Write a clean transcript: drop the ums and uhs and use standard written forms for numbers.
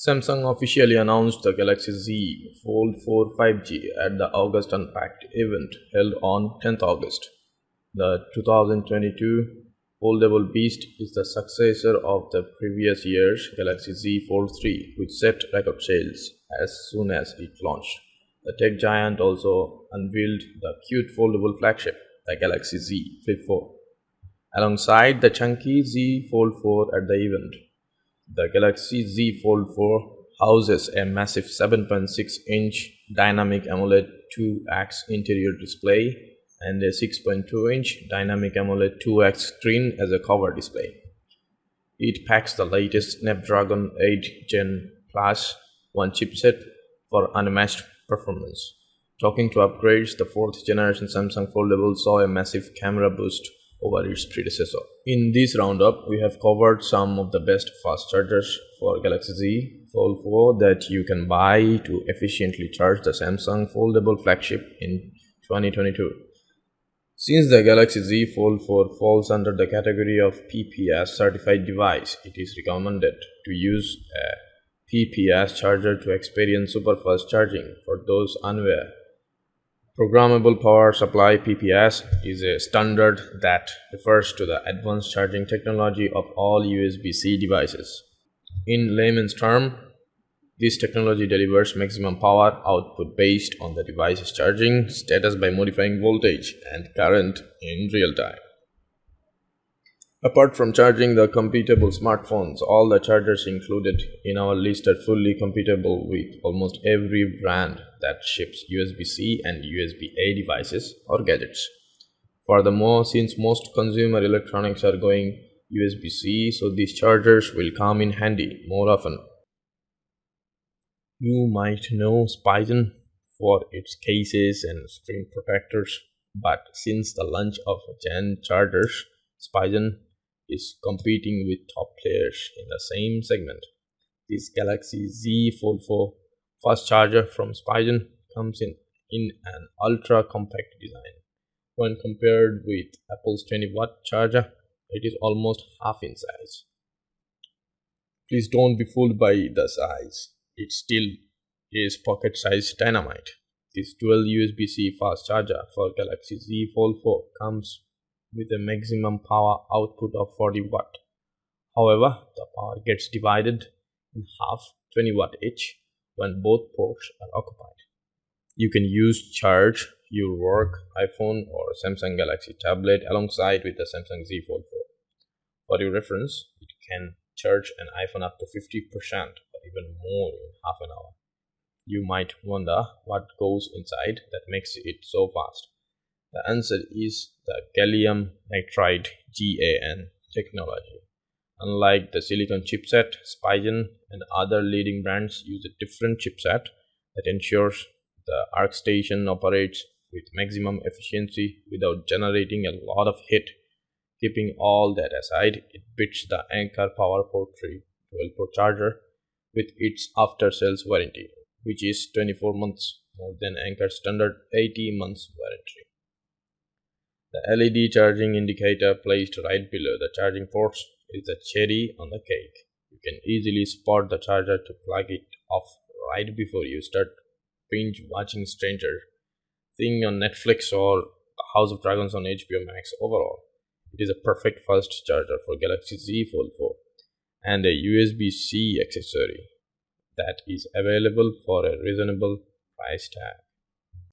Samsung officially announced the Galaxy Z Fold 4 5G at the August Unpacked event held on 10th August. The 2022 foldable beast is the successor of the previous year's Galaxy Z Fold 3, which set record sales as soon as it launched. The tech giant also unveiled the cute foldable flagship, the Galaxy Z Flip 4, alongside the chunky Z Fold 4 at the event. The Galaxy Z Fold 4 houses a massive 7.6-inch dynamic AMOLED 2X interior display and a 6.2-inch dynamic AMOLED 2X screen as a cover display. It packs the latest Snapdragon 8 Gen Plus 1 chipset for unmatched performance. Talking to upgrades, the 4th generation Samsung Foldable saw a massive camera boost over its predecessor. In this roundup, we have covered some of the best fast chargers for Galaxy Z Fold 4 that you can buy to efficiently charge the Samsung Foldable flagship in 2022. Since the Galaxy Z Fold 4 falls under the category of PPS certified device, it is recommended to use a PPS charger to experience super fast charging. For those unaware, Programmable Power Supply (PPS) is a standard that refers to the advanced charging technology of all USB-C devices. In layman's terms, this technology delivers maximum power output based on the device's charging status by modifying voltage and current in real time. Apart from charging the compatible smartphones, all the chargers included in our list are fully compatible with almost every brand that ships USB-C and USB-A devices or gadgets. Furthermore, since most consumer electronics are going USB-C, so these chargers will come in handy more often. You might know Spigen for its cases and screen protectors, but since the launch of GaN chargers, Spigen is competing with top players in the same segment. This Galaxy Z Fold 4 fast charger from Spigen comes in an ultra-compact design. When compared with Apple's 20-watt charger, it is almost half in size. Please don't be fooled by the size. It still is pocket-sized dynamite. This dual USB-C fast charger for Galaxy Z Fold 4 comes with a maximum power output of 40 watt. However, the power gets divided in half, 20 watt each, when both ports are occupied. You can charge your work iPhone or Samsung Galaxy tablet alongside with the Samsung Z Fold 4. For your reference, it can charge an iPhone up to 50% or even more in half an hour. You might wonder what goes inside that makes it so fast. The answer is the gallium nitride GaN technology. Unlike the silicon chipset, Spigen and other leading brands use a different chipset that ensures the ArcStation operates with maximum efficiency without generating a lot of heat. Keeping all that aside, it beats the Anker PowerPort 3 12-port charger with its after-sales warranty, which is 24 months, more than Anker's standard 80 months warranty. The LED charging indicator placed right below the charging ports is the cherry on the cake. You can easily spot the charger to plug it off right before you start binge watching Stranger Things on Netflix or House of Dragons on HBO Max. Overall, it is a perfect fast charger for Galaxy Z Fold 4 and a USB-C accessory that is available for a reasonable price tag.